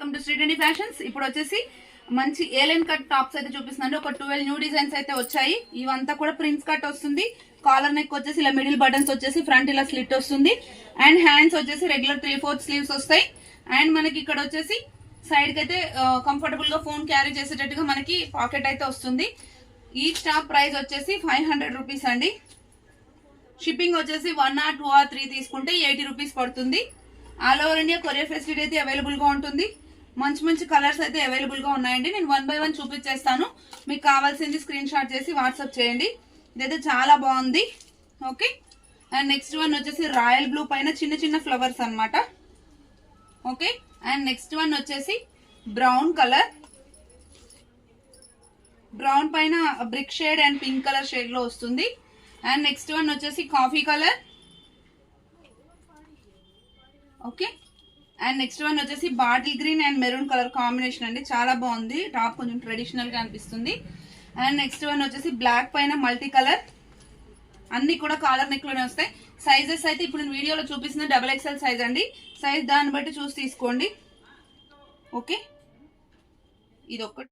Welcome to శ్రీటెండి fashions. ఇప్పుడు వచ్చేసి మంచి ఏలైన్ కట్ టాప్స్ అయితే చూపిస్తున్నాను. ఒక 12 న్యూ డిజైన్స్ అయితే వచ్చాయి. ఇవంతా కూడా ప్రిన్స్ కట్ వస్తుంది. కాలర్ నెక్ వచ్చేసి ఇలా మిడిల్ బటన్స్ వచ్చేసి ఫ్రంట్ ఇలా స్లిట్ వస్తుంది. అండ్ హ్యాండ్స్ వచ్చేసి రెగ్యులర్ 3/4 స్లీవ్స్ వస్తాయి. అండ్ మనకి ఇక్కడ వచ్చేసి సైడ్ కి అయితే కంఫర్టబుల్ గా ఫోన్ క్యారీ చేసేటట్టుగా మనకి పాకెట్ అయితే వస్తుంది. ఈచ్ టాప్ ప్రైస్ వచ్చేసి 500 రూపీస్ అండి. షిప్పింగ్ వచ్చేసి 1 or 2 or 3 తీసుకుంటే 80 రూపీస్ పడుతుంది. All over India courier facility అయితే అవైలబుల్ గా ఉంటుంది. మంచి మంచి కలర్స్ అయితే అవైలబుల్ గా ఉన్నాయండి. నేను 1 by 1 చూపించేస్తాను. మీకు కావాల్సింది స్క్రీన్ షాట్ చేసి వాట్సాప్ చేయండి. ఇదైతే చాలా బాగుంది. ఓకే. అండ్ నెక్స్ట్ వన్ వచ్చేసి రాయల్ బ్లూ పైన చిన్న చిన్న ఫ్లవర్స్ అన్నమాట. ఓకే. అండ్ నెక్స్ట్ వన్ వచ్చేసి బ్రౌన్ కలర్, బ్రౌన్ పైన brick shade and pink colour shade లో వస్తుంది. అండ్ నెక్స్ట్ వన్ వచ్చేసి coffee colour. Okay. And next one వచ్చేసి bottle green and maroon colour combination అండి. చాలా బాగుంది. టాప్ కొంచెం ట్రెడిషనల్ గా అనిపిస్తుంది. అండ్ నెక్స్ట్ వన్ వచ్చేసి బ్లాక్ పైన మల్టీ కలర్. అన్ని కూడా కాలర్ నెక్ లోనే వస్తాయి. సైజెస్ అయితే ఇప్పుడు నేను వీడియోలో చూపిస్తున్న XXL సైజ్ అండి. సైజ్ దాన్ని బట్టి చూసి తీసుకోండి. ఓకే. ఇది ఒక్కటి.